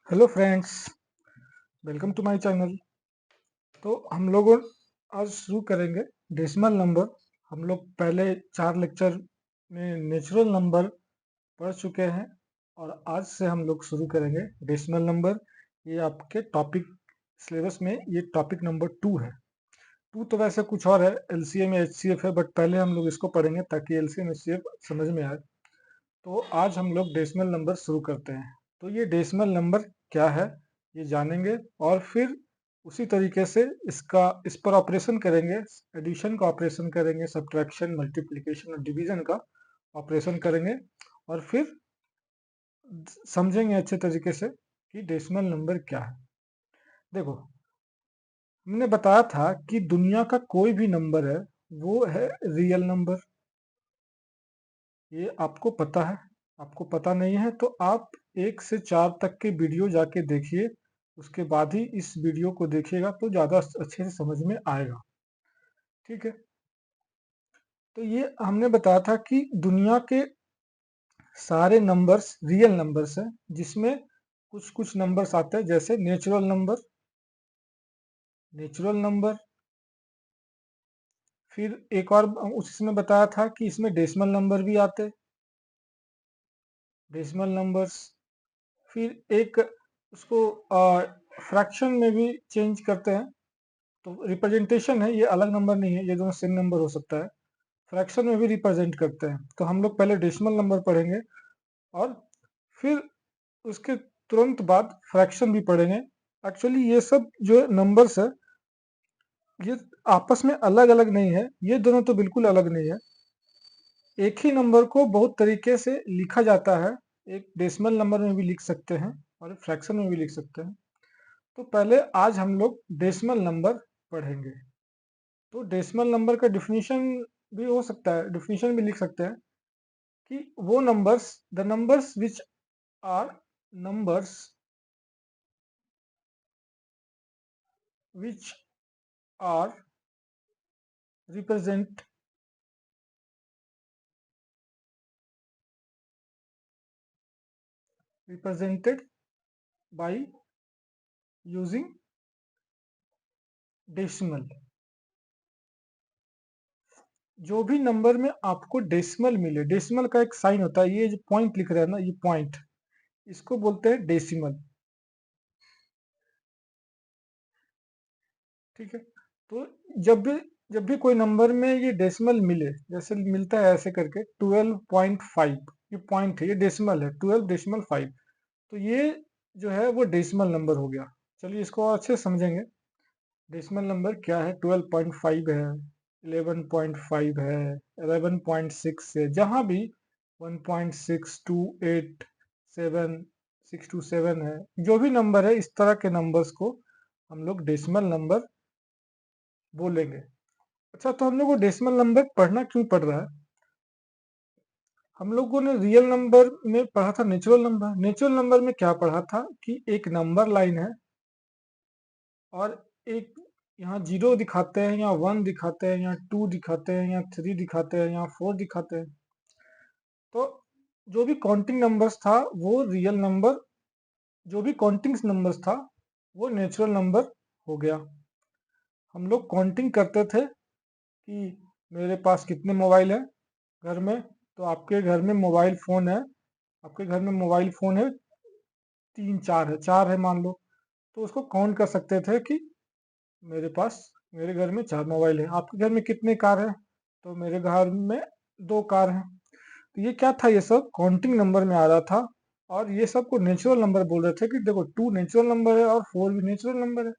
Hello friends, welcome to my channel. तो हम लोग आज शुरू करेंगे डेसिमल नंबर। हम लोग पहले 4 लेक्चर में नेचुरल नंबर पढ़ चुके हैं और आज से हम लोग शुरू करेंगे डेसिमल नंबर। ये आपके टॉपिक सिलेबस में ये टॉपिक नंबर 2 है। 2 तो वैसे कुछ और है, एलसीएम या एचसीएफ है, बट पहले हम लोग इसको पढ़ेंगे ताकि एलसीएम एचसीएफ समझ में आए। तो आज हम लोग डेसिमल नंबर शुरू करते हैं। तो ये डेसिमल नंबर क्या है ये जानेंगे और फिर उसी तरीके से इस पर ऑपरेशन करेंगे। एडिशन का ऑपरेशन करेंगे, सब्ट्रैक्शन, मल्टीप्लिकेशन और डिवीजन का ऑपरेशन करेंगे और फिर समझेंगे अच्छे तरीके से कि डेसिमल नंबर क्या है। देखो, हमने बताया था कि दुनिया का कोई भी नंबर है वो है रियल नंबर। ये आपको पता है। आपको पता नहीं है तो आप 1 से 4 तक के वीडियो जाके देखिए, उसके बाद ही इस वीडियो को देखिएगा तो ज़्यादा अच्छे से समझ में आएगा। ठीक है, तो ये हमने बताया था कि दुनिया के सारे नंबर्स रियल नंबर्स हैं, जिसमें कुछ कुछ नंबर्स आते हैं जैसे नेचुरल नंबर। फिर एक और उसमें बताया था कि इसमें डेसिमल नंबर भी आते, डेसिमल नंबर्स। फिर एक उसको फ्रैक्शन में भी चेंज करते हैं, तो रिप्रेजेंटेशन है, ये अलग नंबर नहीं है, ये दोनों सेम नंबर हो सकता है। फ्रैक्शन में भी रिप्रेजेंट करते हैं। तो हम लोग पहले डेसिमल नंबर पढ़ेंगे और फिर उसके तुरंत बाद फ्रैक्शन भी पढ़ेंगे। एक्चुअली ये सब जो नंबर्स है ये आपस में अलग अलग नहीं है, ये दोनों तो बिल्कुल अलग नहीं है। एक ही नंबर को बहुत तरीके से लिखा जाता है। एक डेसिमल नंबर में भी लिख सकते हैं और फ्रैक्शन में भी लिख सकते हैं। तो पहले आज हम लोग डेसिमल नंबर पढ़ेंगे। तो डेसिमल नंबर का डिफिनीशन भी हो सकता है, डिफिनीशन भी लिख सकते हैं कि वो numbers, the numbers which are numbers which are represent represented by using decimal. जो भी नंबर में आपको डेसिमल मिले, डेसिमल का एक साइन होता है, ये जो पॉइंट लिख रहे हैं ना, ये पॉइंट, इसको बोलते हैं डेसिमल। ठीक है, तो जब भी कोई नंबर में ये डेसिमल मिले, जैसे मिलता है ऐसे करके 12.5, ये पॉइंट है, ये डेसिमल है, 12.5, तो ये जो है वो डेसिमल नंबर हो गया। चलिए इसको और अच्छे से समझेंगे। डेसिमल नंबर क्या है? 12.5 है, 11.5 है, 11.6 है, जहां भी 1.628 7 627 है, जो भी नंबर है, इस तरह के नंबर्स को हम लोग डेसिमल नंबर बोलेंगे। अच्छा, तो हम लोग को डेसिमल नंबर पढ़ना क्यों पड़ रहा है? हम लोगों ने रियल नंबर में पढ़ा था नेचुरल नंबर। नेचुरल नंबर में क्या पढ़ा था कि एक नंबर लाइन है और एक यहाँ 0 दिखाते हैं, यहाँ 1 दिखाते हैं, यहाँ 2 दिखाते हैं, यहाँ 3 दिखाते हैं, यहाँ 4 दिखाते हैं। तो जो भी काउंटिंग नंबर्स था वो रियल नंबर, जो भी काउंटिंग नंबर्स था वो नेचुरल नंबर हो गया। हम लोग काउंटिंग करते थे कि मेरे पास कितने मोबाइल है घर में, तो आपके घर में मोबाइल फोन है, आपके घर में मोबाइल फोन है 3 4 है मान लो, तो उसको काउंट कर सकते थे कि मेरे घर में 4 मोबाइल है। आपके घर में कितने कार है? तो मेरे घर में 2 कार हैं। तो ये क्या था? ये सब काउंटिंग नंबर में आ रहा था और ये सब को नेचुरल नंबर बोल रहे थे कि देखो 2 नेचुरल नंबर है और 4 भी नेचुरल नंबर है।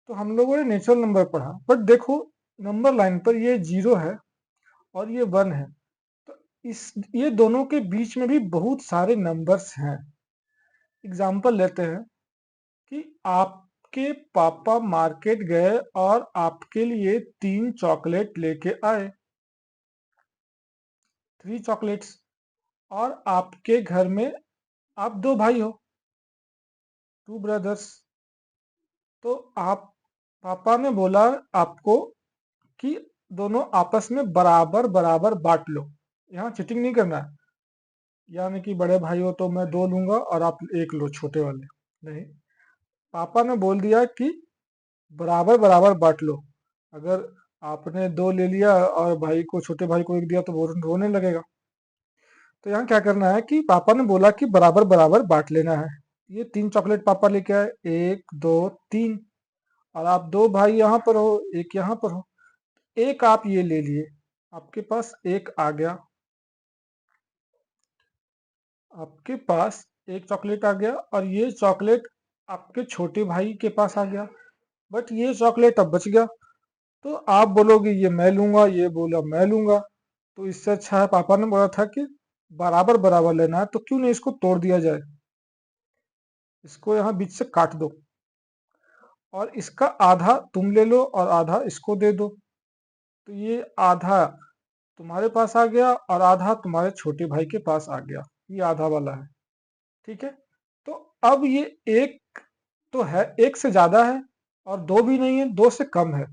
तो हम लोगों ने नेचुरल नंबर पढ़ा, बट देखो नंबर लाइन पर ये 0 है और ये 1 है, तो इस ये दोनों के बीच में भी बहुत सारे नंबर्स हैं। एग्जाम्पल लेते हैं कि आपके पापा मार्केट गए और आपके लिए 3 चॉकलेट लेके आए, 3 चॉकलेट्स। और आपके घर में आप 2 भाई हो, 2 ब्रदर्स। तो आप पापा ने बोला आपको कि दोनों आपस में बराबर बराबर बांट लो। यहाँ चीटिंग नहीं करना है, यानी कि बड़े भाई हो तो मैं 2 लूंगा और आप 1 लो छोटे वाले, नहीं, पापा ने बोल दिया कि बराबर बराबर बांट लो। अगर आपने 2 ले लिया और भाई को, छोटे भाई को 1 दिया तो वो रोने लगेगा। तो यहाँ क्या करना है कि पापा ने बोला कि बराबर बराबर बांट लेना है। ये 3 चॉकलेट पापा लेके आए, 1 2 3, और आप 2 भाई यहाँ पर हो, 1 यहाँ पर हो। एक आप ये ले लिए, आपके पास 1 आ गया, आपके पास 1 चॉकलेट आ गया, और ये चॉकलेट आपके छोटे भाई के पास आ गया, बट ये चॉकलेट अब बच गया। तो आप बोलोगे ये मैं लूंगा, ये बोला मैं लूंगा। तो इससे अच्छा है, पापा ने बोला था कि बराबर बराबर लेना है, तो क्यों नहीं इसको तोड़ दिया जाए, इसको यहाँ बीच से काट दो, और इसका आधा तुम ले लो और आधा इसको दे दो। तो ये आधा तुम्हारे पास आ गया और आधा तुम्हारे छोटे भाई के पास आ गया, ये आधा वाला है। ठीक है, तो अब ये 1 तो है, 1 से ज्यादा है, और 2 भी नहीं है, 2 से कम है।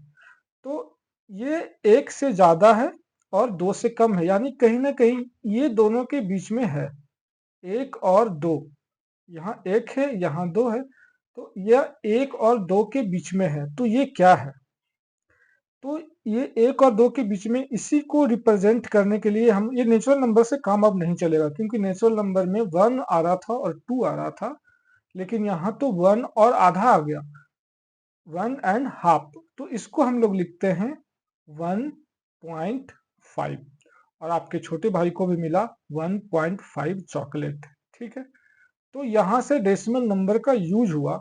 तो ये 1 से ज्यादा है और 2 से कम है, यानी कहीं ना कहीं ये दोनों के बीच में है, 1 और 2। यहाँ 1 है, यहाँ 2 है, तो यह 1 और 2 के बीच में है। तो ये क्या है? तो ये 1 और 2 के बीच में, इसी को रिप्रेजेंट करने के लिए हम, ये नेचुरल नंबर से काम अब नहीं चलेगा, क्योंकि नेचुरल नंबर में 1 आ रहा था और 2 आ रहा था, लेकिन यहाँ तो 1 और आधा आ गया, 1.5। तो इसको हम लोग लिखते हैं 1.5, और आपके छोटे भाई को भी मिला 1.5 चॉकलेट। ठीक है, तो यहाँ से डेसिमल नंबर का यूज हुआ,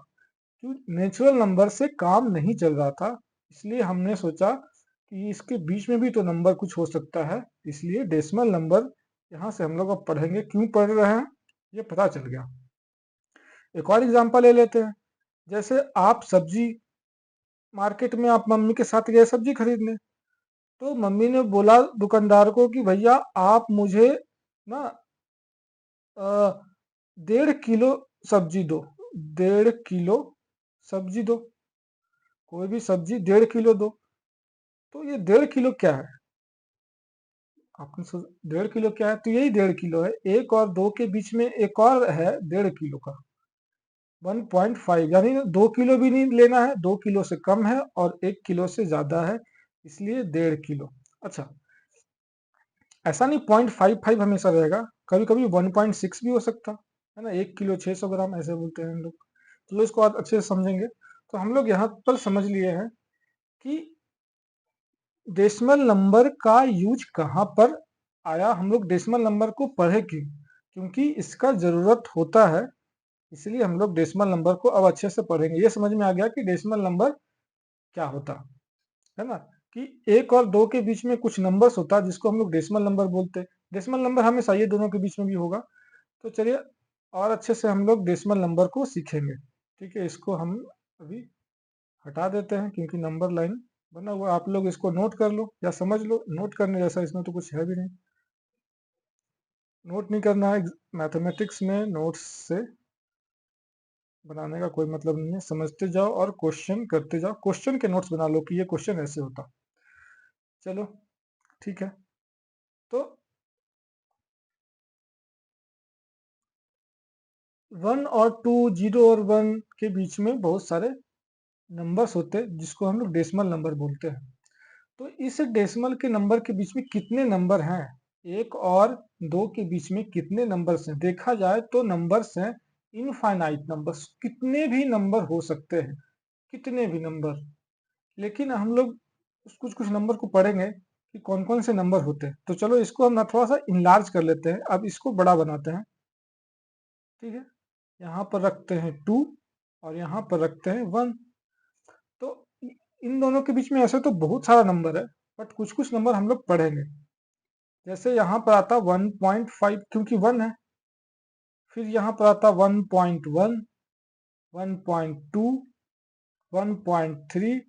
क्योंकि नेचुरल नंबर से काम नहीं चल रहा था, इसलिए हमने सोचा कि इसके बीच में भी तो नंबर कुछ हो सकता है, इसलिए डेसिमल नंबर यहाँ से हम लोग अब पढ़ेंगे। क्यों पढ़ रहे हैं ये पता चल गया। एक और एग्जांपल ले लेते हैं। जैसे आप सब्जी, मार्केट में आप मम्मी के साथ गए सब्जी खरीदने, तो मम्मी ने बोला दुकानदार को कि भैया आप मुझे ना 1.5 किलो सब्जी दो, 1.5 किलो सब्जी दो, कोई भी सब्जी 1.5 किलो दो। तो ये 1.5 किलो क्या है? आपने सोच 1.5 किलो क्या है? तो यही 1.5 किलो है, 1 और 2 के बीच में एक और है 1.5 किलो का, 1.5, यानी 2 किलो भी नहीं लेना है, 2 किलो से कम है, और 1 किलो से ज्यादा है, इसलिए 1.5 किलो। अच्छा, ऐसा नहीं 0.55 हमेशा रहेगा, कभी कभी 1.6 भी हो सकता है ना, 1 किलो 600 ग्राम ऐसे बोलते हैं हम लोग। चलो इसको आप अच्छे से समझेंगे। तो हम लोग यहाँ पर समझ लिए हैं कि डेसिमल नंबर का यूज कहाँ पर आया, हम लोग डेसिमल नंबर को पढ़े क्यों, क्योंकि इसका जरूरत होता है, इसलिए हम लोग डेसिमल नंबर को अब अच्छे से पढ़ेंगे। ये समझ में आ गया कि डेसिमल नंबर क्या होता है ना, कि 1 और 2 के बीच में कुछ नंबर्स होता है जिसको हम लोग डेसिमल नंबर बोलते हैं। डेसिमल नंबर हमेशा ये दोनों के बीच में भी होगा। तो चलिए और अच्छे से हम लोग डेसिमल नंबर को सीखेंगे। ठीक है, इसको हम अभी हटा देते हैं, क्योंकि नंबर लाइन बना हुआ, आप लोग इसको नोट कर लो या समझ लो, नोट करने जैसा इसमें तो कुछ है भी नहीं। नोट नहीं करना है, मैथमेटिक्स में नोट्स से बनाने का कोई मतलब नहीं है, समझते जाओ और क्वेश्चन करते जाओ, क्वेश्चन के नोट्स बना लो कि ये क्वेश्चन ऐसे होता। चलो ठीक है, तो 1 और 2, 0 और 1 के बीच में बहुत सारे नंबर्स होते हैं जिसको हम लोग डेसिमल नंबर बोलते हैं। तो इस डेसिमल के नंबर के बीच में कितने नंबर हैं, 1 और 2 के बीच में कितने नंबर्स हैं? देखा जाए तो नंबर्स हैं इनफाइनाइट नंबर्स, कितने भी नंबर हो सकते हैं, कितने भी नंबर। लेकिन हम लोग कुछ कुछ नंबर को पढ़ेंगे कि कौन कौन से नंबर होते हैं। तो चलो इसको हम ना थोड़ा सा इनलार्ज कर लेते हैं, अब इसको बड़ा बनाते हैं। ठीक है, यहाँ पर रखते हैं 2 और यहाँ पर रखते हैं 1। तो इन दोनों के बीच में ऐसे तो बहुत सारा नंबर है, बट कुछ कुछ नंबर हम लोग पढ़ेंगे। जैसे यहाँ पर आता 1.5, क्योंकि 1 है। फिर यहाँ पर आता 1.1, 1.2, 1.3,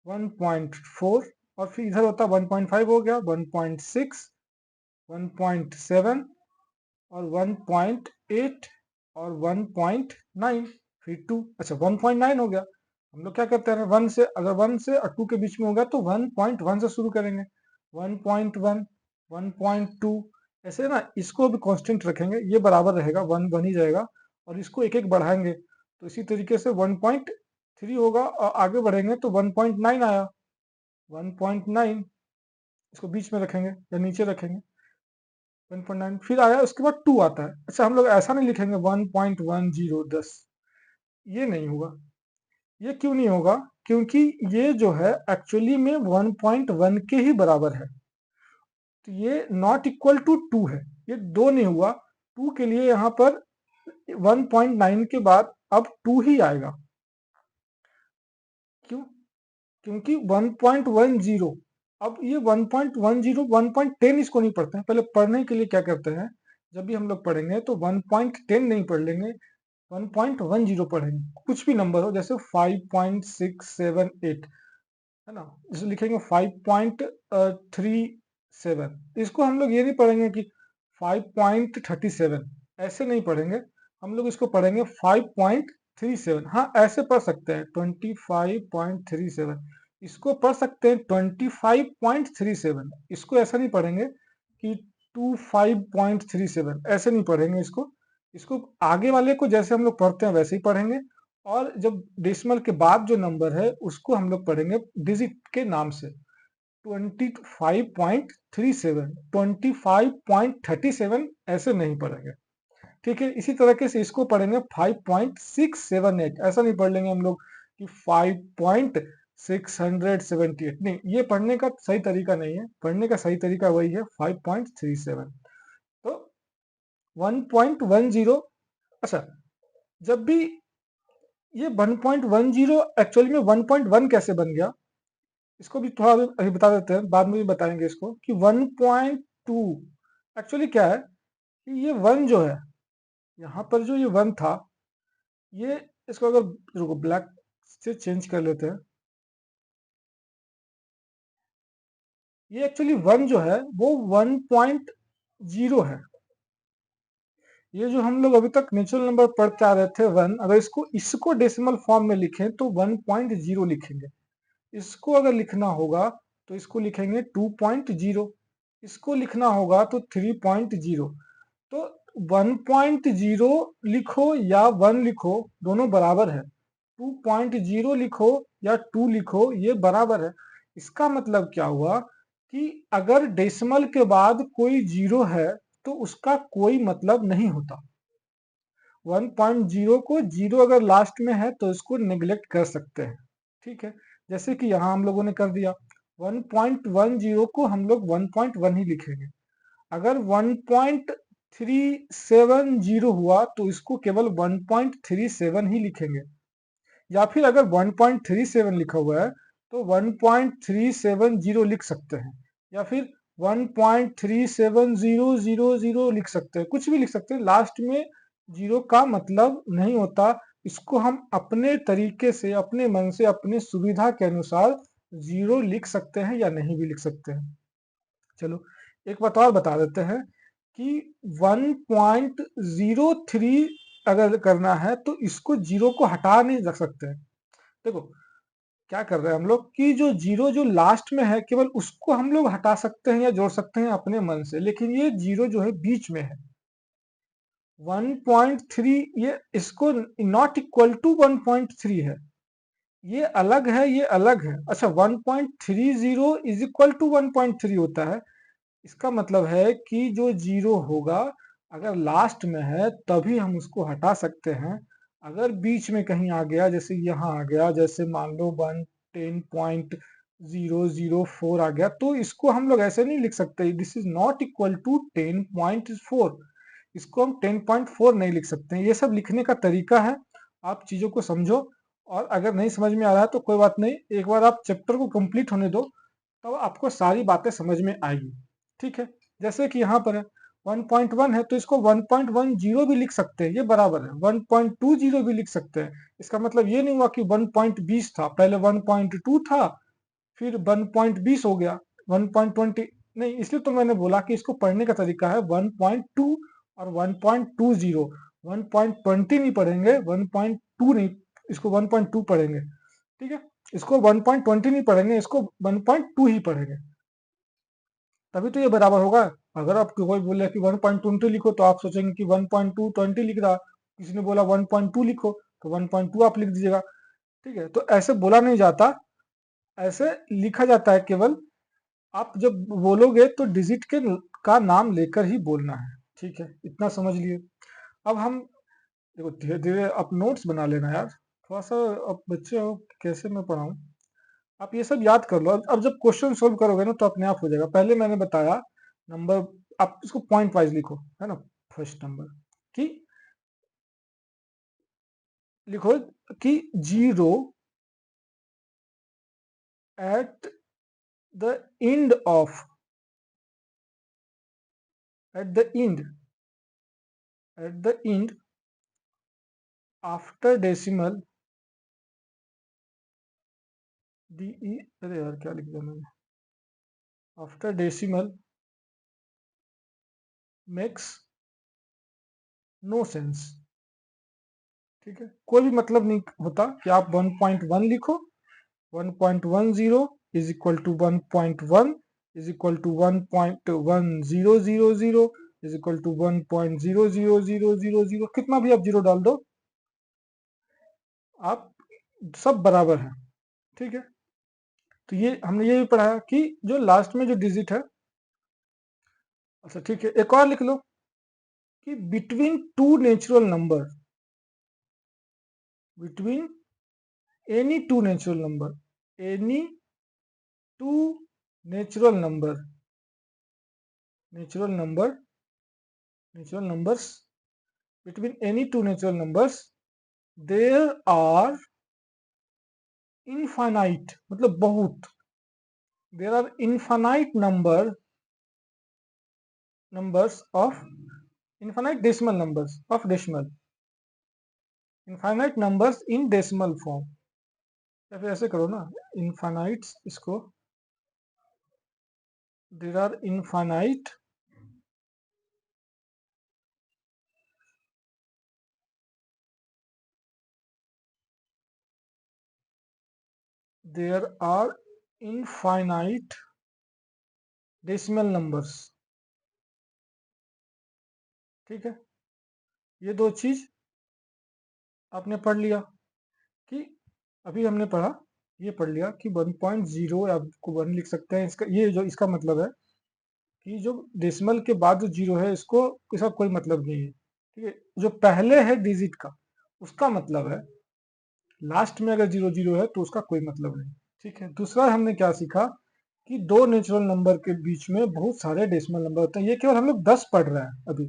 1.4, और फिर इधर होता 1.5 हो गया, 1.6, 1.7 और 1.8 और 1.9, फिर 2। अच्छा 1.9 हो गया। हम लोग क्या करते हैं, 1 से, अगर 1 से और 2 के बीच में होगा तो 1.1 से शुरू करेंगे, 1.1, 1.2, ऐसे ना इसको भी कांस्टेंट रखेंगे, ये बराबर रहेगा, 1 बन ही जाएगा, और इसको एक एक बढ़ाएंगे। तो इसी तरीके से 1.3 होगा और आगे बढ़ेंगे तो 1.9 आया, 1.9 इसको बीच में रखेंगे या नीचे रखेंगे, 1.9 फिर आया, उसके बाद 2 आता है। अच्छा हम लोग ऐसा नहीं लिखेंगे 1.10 ये नहीं होगा। ये क्यों नहीं होगा? क्योंकि ये जो है एक्चुअली में 1.1 के ही बराबर है, तो ये नॉट इक्वल टू 2 है, ये 2 नहीं हुआ। 2 के लिए यहाँ पर 1.9 के बाद अब 2 ही आएगा। क्यों? क्योंकि 1.10, अब ये 1.10 1.10 इसको नहीं पढ़ते हैं। पहले पढ़ने के लिए क्या करते हैं, जब भी हम लोग पढ़ेंगे तो 1.10 नहीं पढ़ लेंगे, 1.10 पढ़ेंगे, कुछ भी नंबर हो, जैसे 5.678 है ना, इसे लिखेंगे 5.37, इसको हम लोग ये नहीं पढ़ेंगे कि 5.37, ऐसे नहीं पढ़ेंगे, हम लोग इसको पढ़ेंगे 5.37। हाँ ऐसे पढ़ सकते हैं 25.37, इसको पढ़ सकते हैं 25.37, इसको ऐसा नहीं पढ़ेंगे कि 25.37, ऐसे नहीं पढ़ेंगे इसको। इसको आगे वाले को जैसे हम लोग पढ़ते हैं वैसे ही पढ़ेंगे, और जब डेसिमल के बाद जो नंबर है उसको हम लोग पढ़ेंगे डिजिट के नाम से, 25.37, 25.37 ऐसे नहीं पढ़ेंगे। ठीक है, इसी तरीके से इसको पढ़ेंगे 5.678, ऐसा नहीं पढ़ लेंगे हम लोग कि 5.678, नहीं, ये पढ़ने का सही तरीका नहीं है। पढ़ने का सही तरीका वही है 5.37। तो 1.10, अच्छा जब भी ये 1.10 एक्चुअली में 1.1 कैसे बन गया, इसको भी थोड़ा अभी बता देते हैं, बाद में भी बताएंगे इसको कि 1.2 एक्चुअली क्या है कि ये 1 जो है, यहाँ पर जो ये 1 था, ये इसको अगर रुको ब्लैक से चेंज कर लेते हैं, ये एक्चुअली 1 जो है वो 1.0 है। ये जो हम लोग अभी तक नेचुरल नंबर पढ़ते आ रहे थे 1, अगर इसको डेसिमल फॉर्म में लिखें तो 1.0 लिखेंगे। इसको अगर लिखना होगा तो इसको लिखेंगे 2.0, इसको लिखना होगा तो 3.0। तो 1.0 लिखो या 1 लिखो दोनों बराबर है, 2.0 लिखो या 2 लिखो ये बराबर है। इसका मतलब क्या हुआ कि अगर डेसिमल के बाद कोई जीरो है तो उसका कोई मतलब नहीं होता। 1.0 को जीरो अगर लास्ट में है तो इसको नेग्लेक्ट कर सकते हैं। ठीक है, जैसे कि यहाँ हम लोगों ने कर दिया, 1.10 को हम लोग 1.1 ही लिखेंगे। अगर 1.370 हुआ तो इसको केवल 1.37 ही लिखेंगे, या फिर अगर 1.37 लिखा हुआ है तो 1.370 लिख सकते हैं, या फिर 1.37000 लिख सकते हैं, कुछ भी लिख सकते हैं, लास्ट में जीरो का मतलब नहीं होता। इसको हम अपने तरीके से, अपने मन से, अपने सुविधा के अनुसार जीरो लिख सकते हैं या नहीं भी लिख सकते हैं। चलो एक बात और बता देते हैं कि 1.03 अगर करना है तो इसको जीरो को हटा नहीं रख सकते हैं। देखो क्या कर रहे हैं हम लोग कि जो जीरो जो लास्ट में है केवल उसको हम लोग हटा सकते हैं या जोड़ सकते हैं अपने मन से, लेकिन ये जीरो जो है बीच में है 1.3, ये इसको नॉट इक्वल टू 1.3 है, ये अलग है, ये अलग है। अच्छा 1.30 इज इक्वल टू 1.3 होता है, इसका मतलब है कि जो जीरो होगा अगर लास्ट में है तभी हम उसको हटा सकते हैं। अगर बीच में कहीं आ गया, जैसे यहाँ आ गया, जैसे मान लो 10.004 आ गया, तो इसको हम लोग ऐसे नहीं लिख सकते, this is not equal to 10.4, इसको हम 10.4 नहीं लिख सकते। ये सब लिखने का तरीका है, आप चीजों को समझो, और अगर नहीं समझ में आ रहा है तो कोई बात नहीं, एक बार आप चैप्टर को कंप्लीट होने दो तब आपको सारी बातें समझ में आएगी। ठीक है, जैसे कि यहाँ पर है 1.1 है तो इसको 1.10 भी लिख सकते हैं, ये बराबर है, 1.20 भी लिख सकते हैं। इसका मतलब ये नहीं हुआ कि 1.20 था, पहले 1.2 था फिर 1.20 हो गया 1.20, नहीं, इसलिए तो मैंने बोला कि इसको पढ़ने का तरीका है 1.2 और 1.20, 1.20 नहीं पढ़ेंगे, 1.2 नहीं, इसको 1.2 पढ़ेंगे। ठीक है, इसको 1.20 नहीं पढ़ेंगे, इसको 1.2 ही पढ़ेंगे, तभी तो ये बराबर होगा। अगर आप कोई बोले कि 1.20 लिखो तो आप सोचेंगे कि 1.220 लिख रहा, किसी ने बोला 1.2 लिखो तो 1.2 आप लिख दीजिएगा। ठीक है, तो ऐसे बोला नहीं जाता, ऐसे लिखा जाता है केवल। आप जब बोलोगे तो डिजिट के का नाम लेकर ही बोलना है। ठीक है, इतना समझ लिए। अब हम देखो धीरे धीरे आप नोट्स बना लेना यार, थोड़ा सा। अब बच्चे हो, कैसे मैं पढ़ाऊं, आप ये सब याद कर लो। अब जब क्वेश्चन सोल्व करोगे ना तो अपने आप हो जाएगा। पहले मैंने बताया नंबर, आप इसको पॉइंट वाइज लिखो, है ना। फर्स्ट नंबर कि लिखो कि 0 at the end of, at the end, at the end after decimal D E, अरे यार क्या लिख दिया मैंने, after decimal makes no sense. ठीक है, कोई भी मतलब नहीं होता कि आप 1.1 लिखो, 1.10 is equal to 1.1 is equal to 1.1000 is equal to 1.00000, कितना भी आप जीरो डाल दो, आप सब बराबर है। ठीक है, तो ये हमने ये भी पढ़ा कि जो लास्ट में जो डिजिट है, अच्छा ठीक है, एक और लिख लो कि between two natural number, between any two natural number, any two natural number, natural number, natural numbers, between any two natural numbers there are infinite, मतलब बहुत, there are infinite numbers of infinite decimal numbers of decimal, infinite numbers in decimal form, या फिर ऐसे करो ना, infinite, इसको there are infinite there are infinite decimal numbers। ठीक है, ये दो चीज आपने पढ़ लिया कि अभी हमने पढ़ा, ये पढ़ लिया कि 1.0 आपको 1 लिख सकते हैं, इसका ये जो इसका मतलब है कि जो डेसिमल के बाद जो जीरो है इसको, इसका कोई मतलब नहीं है। ठीक है, जो पहले है डिजिट का उसका मतलब है, लास्ट में अगर 0 0 है तो उसका कोई मतलब नहीं। ठीक है, दूसरा हमने क्या सीखा कि दो नेचुरल नंबर के बीच में बहुत सारे डेसिमल नंबर होते हैं, ये केवल हम लोग 10 पढ़ रहे हैं अभी।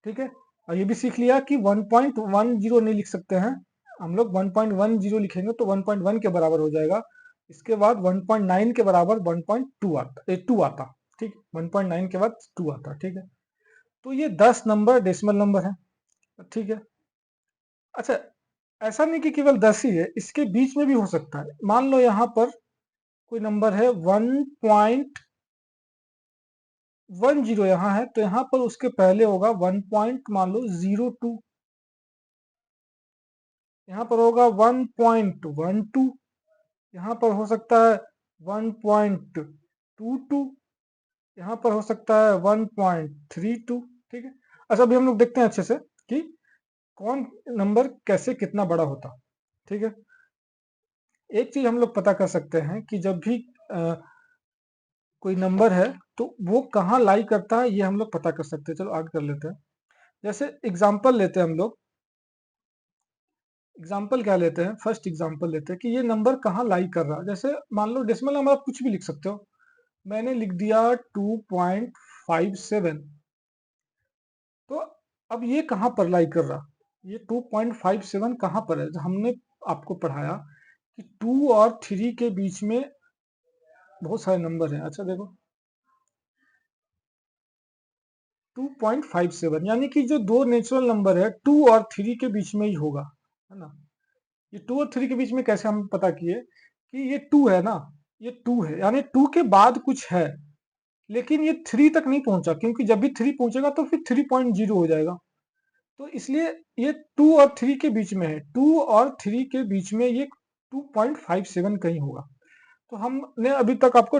ठीक है, और ये भी सीख लिया कि 1.10 नहीं लिख सकते हैं हम लोग, 1.10 लिखेंगे तो 1.1 के बराबर हो जाएगा। इसके बाद 1.9 के बराबर 1.2 आता, 2 आता। ठीक, 1.9 के बाद 2 आता। ठीक है, तो ये 10 नंबर डेसिमल नंबर है। ठीक है, अच्छा, ऐसा नहीं कि केवल 10 ही है, इसके बीच में भी हो सकता है। मान लो यहाँ पर कोई नंबर है 1.10 यहाँ है, तो यहाँ पर उसके पहले होगा 1 पॉइंट मान लो 02, यहाँ पर होगा 1.12, यहाँ पर हो सकता है 1.22, यहाँ पर हो सकता है 1.32। ठीक है, अच्छा अभी हम लोग देखते हैं अच्छे से कि कौन नंबर कैसे कितना बड़ा होता। ठीक है, एक चीज हम लोग पता कर सकते हैं कि जब भी कोई नंबर है तो वो कहाँ लाई करता है, ये हम लोग पता कर सकते हैं। चलो आगे कर लेते हैं, जैसे एग्जाम्पल लेते हैं हम लोग, एग्जाम्पल क्या लेते हैं, फर्स्ट एग्जाम्पल लेते हैं कि ये नंबर कहाँ लाई कर रहा है। जैसे मान लो डेसिमल नंबर आप कुछ भी लिख सकते हो, मैंने लिख दिया 2.57, तो अब ये कहाँ पर लाई कर रहा, ये 2.57 कहाँ पर है। हमने आपको पढ़ाया कि 2 और 3 के बीच में बहुत सारे नंबर हैं। अच्छा देखो 2.57 यानी कि जो दो नेचुरल नंबर है 2 और 3 के बीच में ही होगा, है ना। ये 2 और 3 के बीच में कैसे हम पता किए कि ये 2 है ना, ये 2 है यानी 2 के बाद कुछ है, लेकिन ये 3 तक नहीं पहुंचा, क्योंकि जब भी 3 पहुंचेगा तो फिर 3.0 हो जाएगा। तो इसलिए ये 2 और 3 के बीच में है, 2 और 3 के बीच में ये 2.57 कहीं होगा। तो हमने अभी तक आपको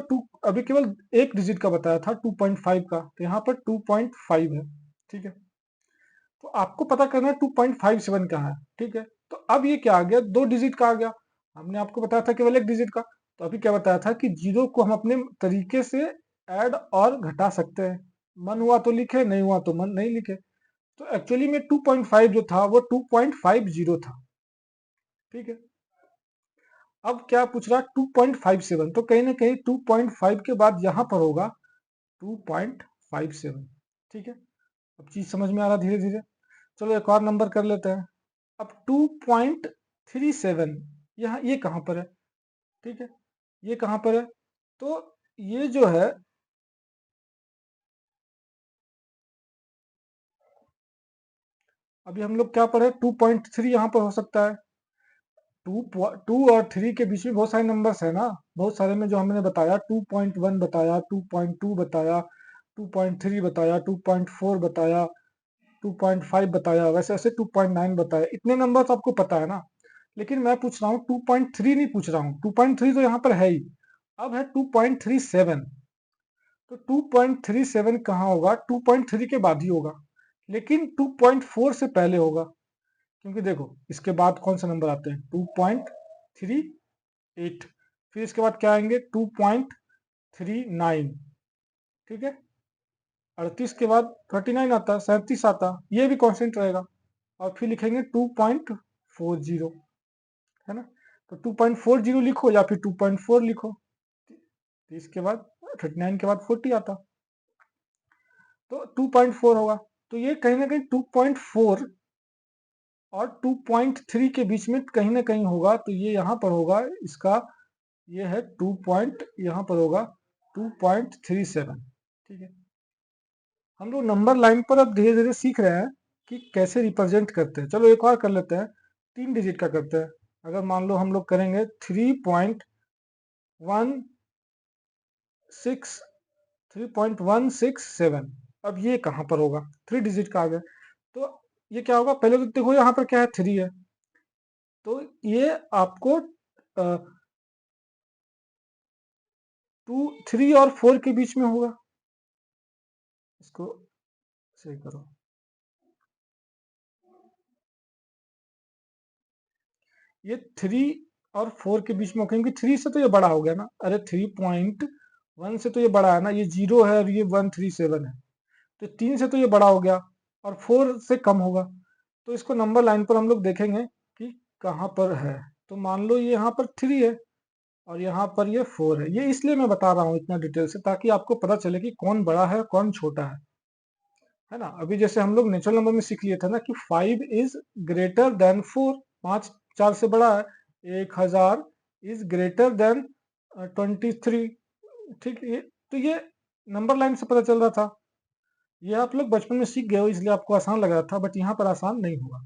अभी केवल एक डिजिट का बताया था 2.5 का, तो यहाँ पर 2.5 है। ठीक है, तो आपको पता करना है 2.57 कहाँ है। ठीक है, तो अब ये क्या आ गया, 2 डिजिट का आ गया। हमने आपको बताया था केवल 1 डिजिट का। तो अभी क्या बताया था कि जीरो को हम अपने तरीके से ऐड और घटा सकते हैं। मन हुआ तो लिखे, नहीं हुआ तो मन नहीं लिखे। तो एक्चुअली में 2.5 जो था वो 2.50 था। ठीक है। अब क्या पूछ रहा, 2.57, तो कहीं ना कहीं 2.5 के बाद यहां पर होगा 2.57। ठीक है। अब चीज समझ में आ रहा धीरे धीरे। चलो एक और नंबर कर लेते हैं। अब 2.37 यहाँ, ये कहां पर है? ठीक है, ये कहां पर है? तो ये जो है, अभी हम लोग क्या पढ़े, 2.3 यहाँ पर हो सकता है। टू और थ्री के बीच में बहुत सारे नंबर्स है ना। बहुत सारे में जो हमने बताया, 2.1 बताया, 2.2 बताया, 2.3 बताया, 2.4 बताया, 2.5 बताया, वैसे ऐसे 2.9 बताया। इतने नंबर आपको पता है ना। लेकिन मैं पूछ रहा हूँ 2.3 नहीं पूछ रहा हूँ, 2.3 तो यहाँ पर है ही। अब है 2.37। तो 2.37 कहाँ होगा? 2.3 के बाद ही होगा, लेकिन 2.4 से पहले होगा। क्योंकि देखो इसके बाद कौन सा नंबर आते हैं, 2.38, फिर इसके बाद क्या आएंगे, 2.39। ठीक है। 38 के बाद 39 आता, 37 आता, ये भी कांस्टेंट रहेगा। और फिर लिखेंगे 2.40, है ना। तो 2.40 लिखो या फिर 2.4 लिखो। 30 के बाद 39 के बाद 40 आता, तो 2.4 होगा। तो ये कहीं ना कहीं 2.4 और 2.3 के बीच में कहीं ना कहीं होगा। तो ये यहाँ पर होगा इसका, ये है 2 पॉइंट, यहाँ पर होगा 2.37। ठीक है। हम लोग नंबर लाइन पर अब धीरे धीरे सीख रहे हैं कि कैसे रिप्रेजेंट करते हैं। चलो एक और कर लेते हैं, 3 डिजिट का करते हैं। अगर मान लो हम लोग करेंगे 3.167। अब ये कहाँ पर होगा, 3 डिजिट का आ गया। तो ये क्या होगा, पहले तो देखो यहाँ पर क्या है, 3 है। तो ये आपको 3 और 4 के बीच में होगा। इसको सही करो, ये 3 और 4 के बीच में होगा, क्योंकि 3 से तो ये बड़ा हो गया ना। अरे 3.1 से तो ये बड़ा है ना, ये 0 है और ये 137 है। तो 3 से तो ये बड़ा हो गया और 4 से कम होगा। तो इसको नंबर लाइन पर हम लोग देखेंगे कि कहाँ पर है। तो मान लो ये यहाँ पर 3 है और यहाँ पर ये 4 है। ये इसलिए मैं बता रहा हूँ इतना डिटेल से, ताकि आपको पता चले कि कौन बड़ा है कौन छोटा है ना। अभी जैसे हम लोग नेचुरल नंबर में सीख लिए थे ना कि 5 इज ग्रेटर देन 4, 5 4 से बड़ा है। 1000 इज ग्रेटर देन 23। ठीक है। तो ये नंबर लाइन से पता चल रहा था। ये आप लोग बचपन में सीख गए हो, इसलिए आपको आसान लग रहा था, बट यहाँ पर आसान नहीं होगा।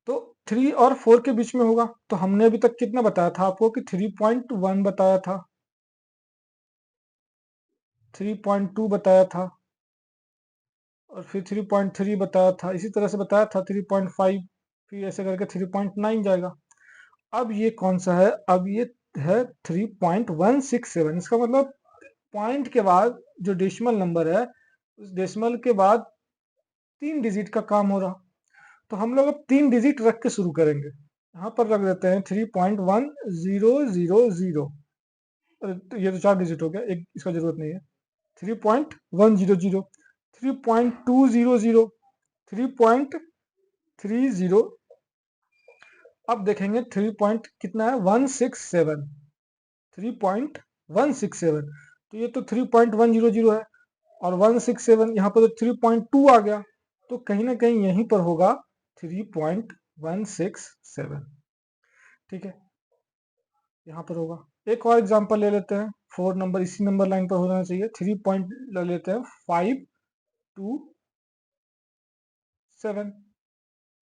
तो 3 और 4 के बीच में होगा। तो हमने अभी तक कितना बताया था आपको कि 3.1 बताया था, 3.2 बताया था, और फिर 3.3 बताया था, इसी तरह से बताया था 3.5, फिर ऐसे करके 3.9 जाएगा। अब ये कौन सा है, अब ये है 3.167। इसका मतलब पॉइंट के बाद जो डेसिमल नंबर है, उस डेसिमल के बाद 3 डिजिट का काम हो रहा। तो हम लोग अब 3 डिजिट रख के शुरू करेंगे। यहाँ पर रख देते हैं 3.1000। तो ये तो 4 डिजिट हो गया, एक इसका जरूरत नहीं है। 3.100, 3.200, 3.30। अब देखेंगे 3 पॉइंट कितना है, 167, 3.167। तो ये तो 3.100 है, और 167 यहाँ पर तो 3.2 आ गया। तो कहीं ना कहीं यहीं पर होगा 3.167। ठीक है, यहाँ पर होगा। एक और एग्जांपल ले लेते हैं, 4 नंबर इसी नंबर लाइन पर होना चाहिए। 3 पॉइंट ले लेते हैं, 527,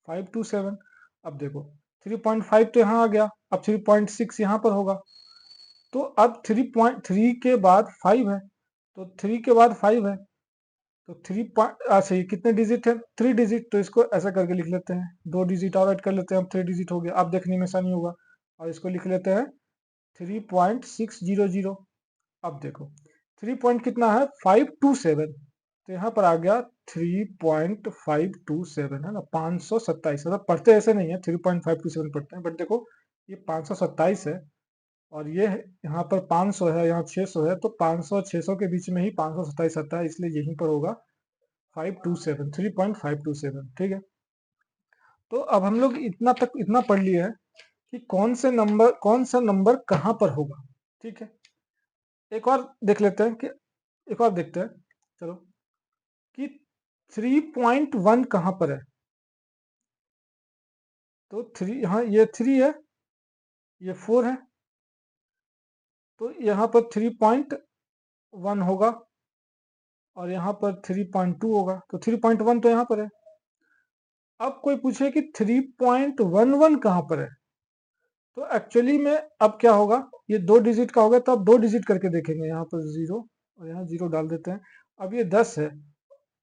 527। अब देखो 3.5 तो यहाँ आ गया, अब 3.6 यहाँ पर होगा। तो अब 3.3 के बाद 5 है, तो 3 के बाद 5 है। तो 3 पॉइंट, अच्छा ये कितने डिजिट है, 3 डिजिट। तो इसको ऐसा करके लिख लेते हैं, 2 डिजिट और ऐड कर लेते हैं, अब 3 डिजिट हो गया। अब देखने में आसानी होगा, और इसको लिख लेते हैं 3.600। अब देखो 3 पॉइंट कितना है, 527। तो यहाँ पर आ गया 3.527 है ना, 527। मतलब पढ़ते ऐसे नहीं है, 3.527 पढ़ते हैं, बट देखो ये 527 है और ये यहाँ पर 500 है, यहाँ 600 है, तो 500 और 600 के बीच में ही 527 आता है, इसलिए यहीं पर होगा 527, 3.527। ठीक है, तो अब हम लोग इतना पढ़ लिए है कि कौन सा नंबर कहाँ पर होगा। ठीक है, एक और देख लेते हैं कि एक और देखते हैं, चलो, कि 3.1 कहाँ पर है। तो थ्री, हाँ ये 3 है, ये 4 है, तो यहाँ पर 3.1 होगा और यहाँ पर 3.2 होगा, तो 3.1 तो यहाँ पर है। अब कोई पूछे कि 3.11 कहाँ पर है, तो एक्चुअली में अब क्या होगा, ये 2 डिजिट का होगा, तो अब 2 डिजिट करके देखेंगे। यहाँ पर 0 और यहाँ 0 डाल देते हैं। अब ये 10 है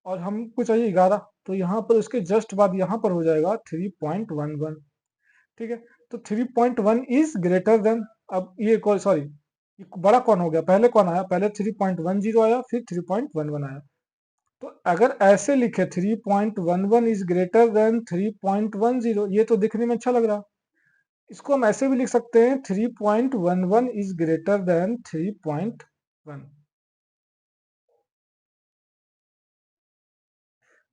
और हमको चाहिए 11, तो यहाँ पर उसके जस्ट बाद यहाँ पर हो जाएगा 3.11। ठीक है, तो 3.1 इज ग्रेटर देन, अब ये कौन, सॉरी, ये बड़ा कौन हो गया, पहले कौन आया, पहले 3.10 आया, फिर 3.11 आया। तो अगर ऐसे लिखे 3.11 इज ग्रेटर देन 3.10, ये तो दिखने में अच्छा लग रहा। इसको हम ऐसे भी लिख सकते हैं 3.11 इज ग्रेटर देन 3.1।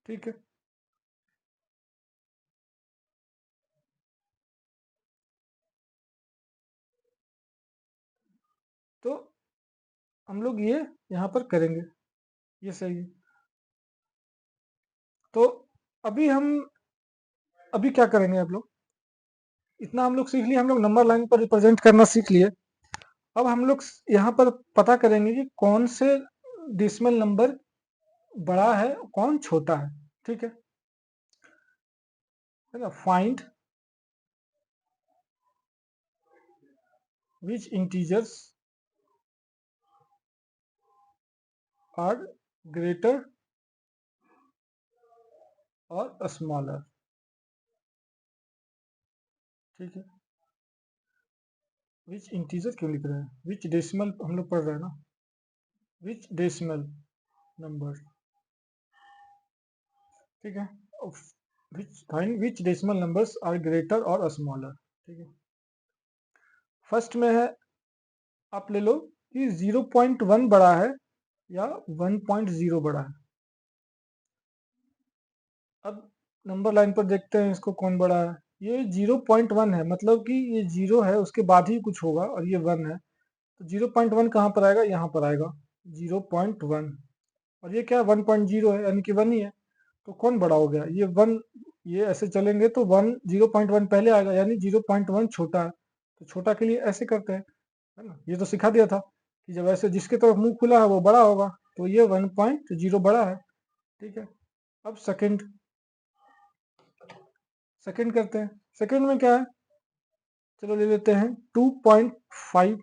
ठीक है, तो हम लोग ये यहाँ पर करेंगे, ये सही है। तो अभी क्या करेंगे आप लोग, इतना हम लोग सीख लिए, हम लोग नंबर लाइन पर रिप्रेजेंट करना सीख लिए। अब हम लोग यहाँ पर पता करेंगे कि कौन से डेसिमल नंबर बड़ा है, कौन छोटा है। ठीक है ना, find which integers are greater और स्मॉलर। ठीक है, विच इंटीजर क्यों लिख रहे हैं, विच डेसिमल हम लोग पढ़ रहे हैं ना, विच डेसिमल नंबर। ठीक है, विच डेसिमल नंबर्स आर ग्रेटर और स्मॉलर। ठीक है, फर्स्ट में है, आप ले लो कि 0.1 बड़ा है या 1.0 बड़ा है। अब नंबर लाइन पर देखते हैं इसको कौन बड़ा है। ये 0.1 है, मतलब कि ये 0 है, उसके बाद ही कुछ होगा, और ये 1 है, तो 0.1 कहाँ पर आएगा, यहाँ पर आएगा 0.1। और ये क्या 1.0 है, यानी कि 1 ही है, तो कौन बड़ा हो गया, ये 1। ये ऐसे चलेंगे तो 0.1 पहले आएगा, यानी 0.1 छोटा है, तो छोटा के लिए ऐसे करते हैं, है ना। ये तो सिखा दिया था कि जब ऐसे जिसके तरफ मुंह खुला है वो बड़ा होगा, तो ये 1.0 बड़ा है। ठीक है, अब सेकंड करते हैं। सेकंड में क्या है, चलो ले लेते हैं 2.5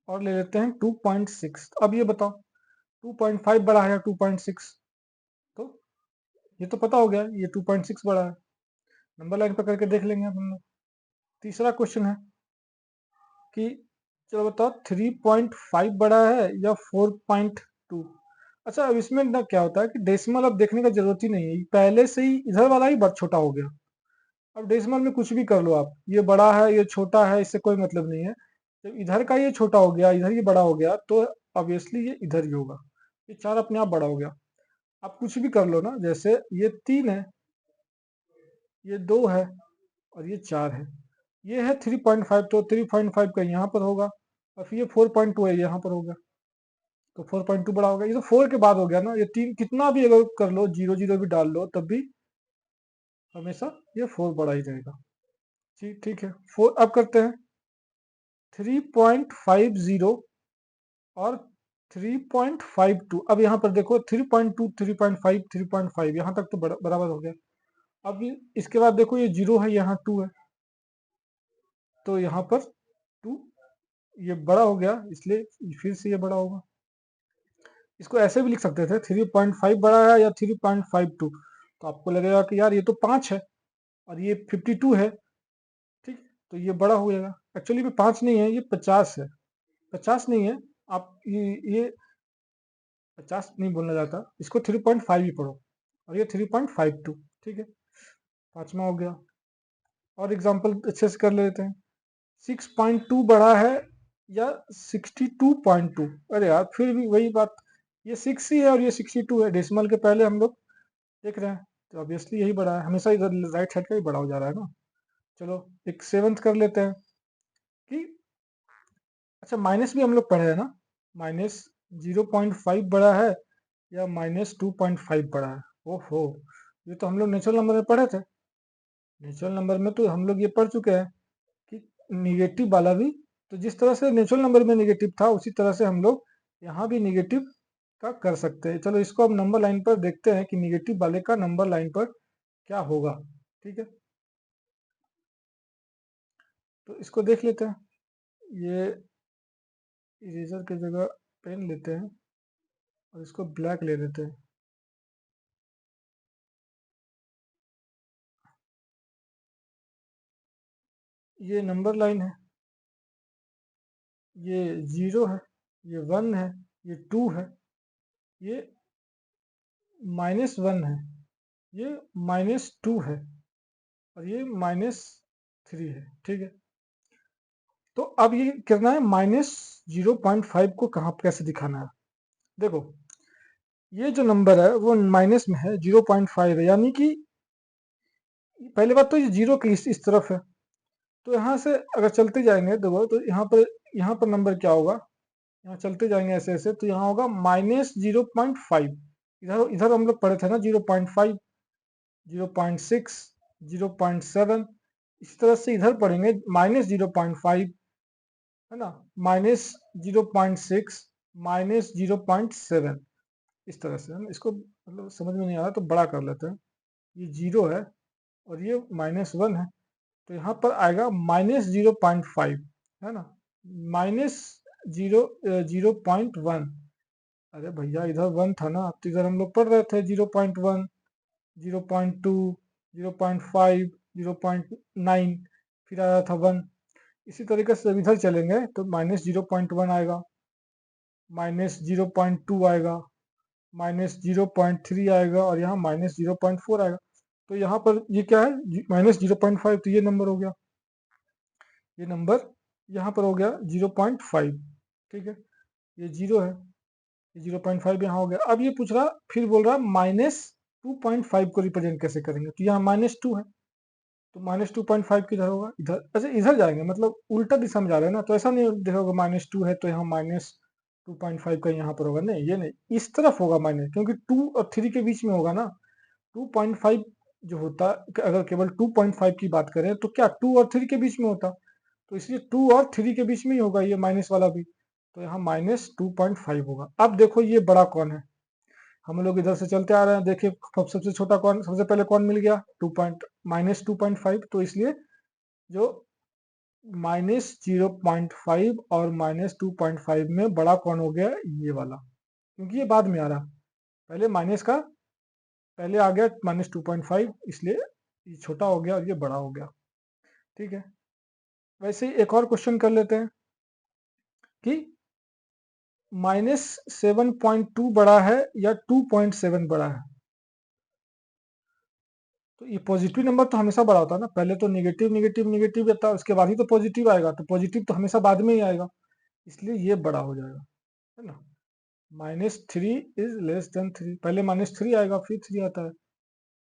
और ले लेते हैं 2.6। अब ये बताओ 2.5 बड़ा है या 2.6, तो ये तो पता हो गया ये 2.6 बड़ा है, नंबर लाइन पर करके देख लेंगे अब हम लोग। तीसरा क्वेश्चन है कि चलो बताओ 3.5 बड़ा है या 4.2। अच्छा, अब इसमें ना क्या होता है कि डेसिमल अब देखने का जरूरत ही नहीं है, पहले से ही इधर वाला ही बहुत छोटा हो गया। अब डेसिमल में कुछ भी कर लो आप, ये बड़ा है ये छोटा है, इससे कोई मतलब नहीं है। जब इधर का ये छोटा हो गया, इधर ये बड़ा हो गया, तो ऑब्वियसली ये इधर ही होगा, ये 4 अपने आप बड़ा हो गया। आप कुछ भी कर लो ना, जैसे ये 3 है, ये 2 है और ये 4 है, ये है 3.5, तो 3.5 का यहाँ पर होगा, और फिर ये 4.2 है यहाँ पर होगा, तो 4.2 बड़ा हो गया। ये तो 4 के बाद हो गया ना, ये 3 कितना भी अगर कर लो, 0 0 भी डाल लो, तब भी हमेशा ये 4 बड़ा ही रहेगा। ठीक ठीक है, 4 अब करते हैं 3.50 और 3.52। अब यहाँ पर देखो 3.2 3.5 3.5 यहाँ तक तो बराबर हो गया। अब इसके बाद देखो ये 0 है, यहाँ 2 है, तो यहाँ पर 2 ये बड़ा हो गया, इसलिए फिर से ये बड़ा होगा। इसको ऐसे भी लिख सकते थे 3.5 बड़ा है या 3.52, तो आपको लगेगा कि यार ये तो 5 है और ये 52 है। ठीक, तो ये बड़ा हो जाएगा। एक्चुअली में 5 नहीं है, ये 50 है, 50 नहीं है। आप ये 50 नहीं बोलना जाता, इसको 3.5 ही पढ़ो, और ये 3.52, ठीक है, पांचवा हो गया। और एग्जाम्पल अच्छे से कर लेते हैं, 6.2 बड़ा है या 62.2? अरे यार फिर भी वही बात, ये 6 ही है और ये 62 है, डेसिमल के पहले हम लोग देख रहे हैं, तो ऑब्वियसली यही बड़ा है, हमेशा इधर राइट साइड का ही बड़ा हो जा रहा है ना। चलो एक सेवंथ कर लेते हैं कि, अच्छा माइनस भी हम लोग पढ़े हैं ना, माइनस 0.5 बड़ा है या -2.5 बड़ा है? ओहो, ये तो हम लोग नेचुरल नंबर में पढ़े थे। नेचुरल नंबर में तो हम लोग ये पढ़ चुके हैं कि निगेटिव वाला भी, तो जिस तरह से नेचुरल नंबर में निगेटिव था उसी तरह से हम लोग यहाँ भी निगेटिव का कर सकते हैं। चलो इसको अब नंबर लाइन पर देखते हैं कि निगेटिव वाले का नंबर लाइन पर क्या होगा, ठीक है। तो इसको देख लेते हैं, ये इरेजर की जगह पेन लेते हैं और इसको ब्लैक ले लेते हैं। ये नंबर लाइन है, ये 0 है, ये 1 है, ये 2 है, ये -1 है, ये -2 है, और ये -3 है, ठीक है। तो अब ये करना है -0.5 को कहाँ कैसे दिखाना है। देखो ये जो नंबर है वो माइनस में है, 0.5 है, यानी कि पहले बात तो ये जीरो की इस तरफ है, तो यहाँ से अगर चलते जाएंगे देखो, तो यहाँ पर नंबर क्या होगा, यहाँ चलते जाएंगे ऐसे ऐसे, तो यहाँ होगा -0.5, इधर इधर हम लोग पढ़े थे ना 0.5, 0.6, 0.7, इसी तरह से इधर पढ़ेंगे -0.5, है ना, -0.6, -0.7, इस तरह से। हम इसको मतलब समझ में नहीं आ रहा तो बड़ा कर लेते हैं, ये 0 है और ये -1 है, तो यहाँ पर आएगा -0.5, है ना, -0.1। अरे भैया इधर 1 था ना, तो इधर हम लोग पढ़ रहे थे 0.1, 0.2, 0.5, 0.9, फिर आया था 1। इसी तरीके से जब इधर चलेंगे तो -0.1 आएगा, -0.2 आएगा, -0.3 आएगा, और यहाँ -0.4 आएगा। तो यहाँ पर ये क्या है, -0.5, तो ये नंबर हो गया, ये नंबर यहाँ पर हो गया 0.5, ठीक है, ये 0 है, ये 0.5 यहाँ हो गया। अब ये पूछ रहा, फिर बोल रहा -2.5 को रिप्रेजेंट कैसे करेंगे, तो यहाँ -2 है, तो -2.5 किधर होगा, इधर, अच्छा इधर जाएंगे, मतलब उल्टा दिशा में जा रहे हैं ना, तो ऐसा नहीं देखोगे -2 है तो यहाँ -2.5 का यहाँ पर होगा, नहीं ये नहीं, इस तरफ होगा माइनस, क्योंकि 2 और 3 के बीच में होगा ना। 2.5 जो होता, अगर केवल 2.5 की बात करें तो क्या 2 और 3 के बीच में होता, तो इसलिए 2 और 3 के बीच में ही होगा ये माइनस वाला भी, तो यहाँ -2.5 होगा। अब देखो ये बड़ा कौन है, हम लोग इधर से चलते आ रहे हैं, देखिए सबसे छोटा कौन, सबसे पहले कौन मिल गया, -2.5, तो इसलिए जो -0.5 और -2.5 में बड़ा कौन हो गया, ये वाला, क्योंकि ये बाद में आ रहा, पहले माइनस का पहले आ गया -2.5, इसलिए ये छोटा हो गया और ये बड़ा हो गया, ठीक है। वैसे ही एक और क्वेश्चन कर लेते हैं कि -7.2 बड़ा है या 2.7 बड़ा है, तो ये पॉजिटिव नंबर तो हमेशा बड़ा होता है ना, पहले तो निगेटिव निगेटिव निगेटिव आता है, उसके बाद ही तो पॉजिटिव आएगा, तो पॉजिटिव तो हमेशा बाद में ही आएगा, इसलिए ये बड़ा हो जाएगा, है ना। -3 इज लेस देन 3, पहले -3 आएगा फिर 3 आता है,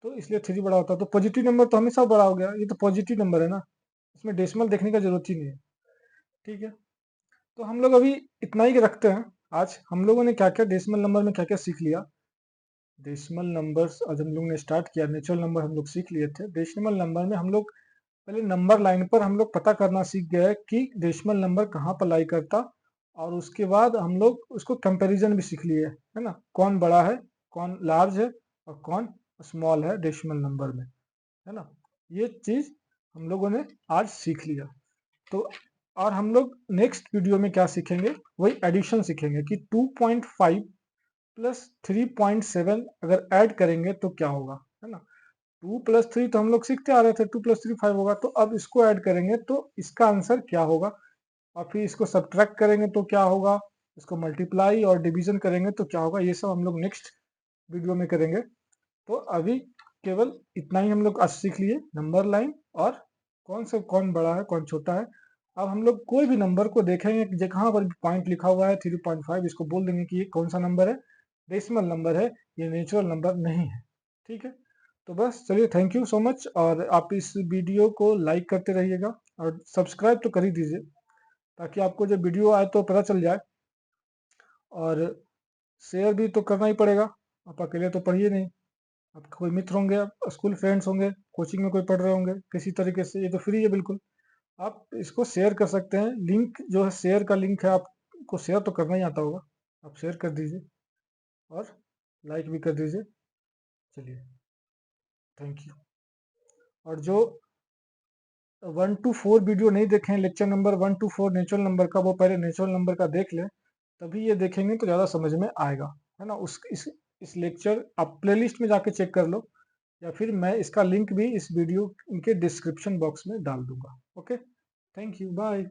तो इसलिए 3 बड़ा होता है, तो पॉजिटिव नंबर तो हमेशा बड़ा हो गया, ये तो पॉजिटिव नंबर है ना, इसमें डेसिमल देखने का जरूरत ही नहीं है, ठीक है। तो हम लोग अभी इतना ही रखते हैं, आज हम लोगों ने क्या क्या डेसिमल नंबर में क्या क्या सीख लिया। डेसिमल नंबर्स आज हम लोग ने स्टार्ट किया, नेचुरल नंबर हम लोग सीख लिए थे, डेसिमल नंबर में हम लोग पहले नंबर लाइन पर हम लोग पता करना सीख गए कि डेसिमल नंबर कहाँ पर लाई करता, और उसके बाद हम लोग उसको कंपैरिजन भी सीख लिए, है ना, कौन बड़ा है, कौन लार्ज है, और कौन स्मॉल है डेसिमल नंबर में, है ना, ये चीज हम लोगों ने आज सीख लिया। तो और हम लोग नेक्स्ट वीडियो में क्या सीखेंगे, वही एडिशन सीखेंगे कि 2.5 प्लस 3.7 अगर ऐड करेंगे तो क्या होगा, है ना। 2 + 3 तो हम लोग सीखते आ रहे थे, 2 + 3 5 होगा, तो अब इसको ऐड करेंगे तो इसका आंसर क्या होगा, और फिर इसको सब्ट्रैक्ट करेंगे तो क्या होगा, इसको मल्टीप्लाई और डिवीजन करेंगे तो क्या होगा, ये सब हम लोग नेक्स्ट वीडियो में करेंगे। तो अभी केवल इतना ही हम लोग आज सीख लिए, नंबर लाइन और कौन बड़ा है कौन छोटा है। अब हम लोग कोई भी नंबर को देखेंगे कि जहाँ पर पॉइंट लिखा हुआ है 3.5, इसको बोल देंगे कि ये कौन सा नंबर है, डेसिमल नंबर है, ये नेचुरल नंबर नहीं है। ठीक है, तो बस चलिए, थैंक यू सो मच। और आप इस वीडियो को लाइक करते रहिएगा और सब्सक्राइब तो कर ही दीजिए, ताकि आपको जब वीडियो आए तो पता चल जाए। और शेयर भी तो करना ही पड़ेगा, आप अकेले तो पढ़िए नहीं, आपके कोई मित्र होंगे, आप स्कूल फ्रेंड्स होंगे, कोचिंग में कोई पढ़ रहे होंगे, किसी तरीके से ये तो फ्री है बिल्कुल। आप इसको शेयर कर सकते हैं, लिंक जो है शेयर का लिंक है, आपको शेयर तो करना ही आता होगा, आप शेयर कर दीजिए और लाइक भी कर दीजिए। चलिए, थैंक यू। और जो 1 to 4 वीडियो नहीं देखे हैं, lecture number 1 to 4 natural number का, वो पहले नेचुरल नंबर का देख लें, तभी ये देखेंगे तो ज़्यादा समझ में आएगा, है ना। इस लेक्चर आप प्लेलिस्ट में जाके चेक कर लो, या फिर मैं इसका लिंक भी इस वीडियो के डिस्क्रिप्शन बॉक्स में डाल दूंगा। Okay, thank you, bye.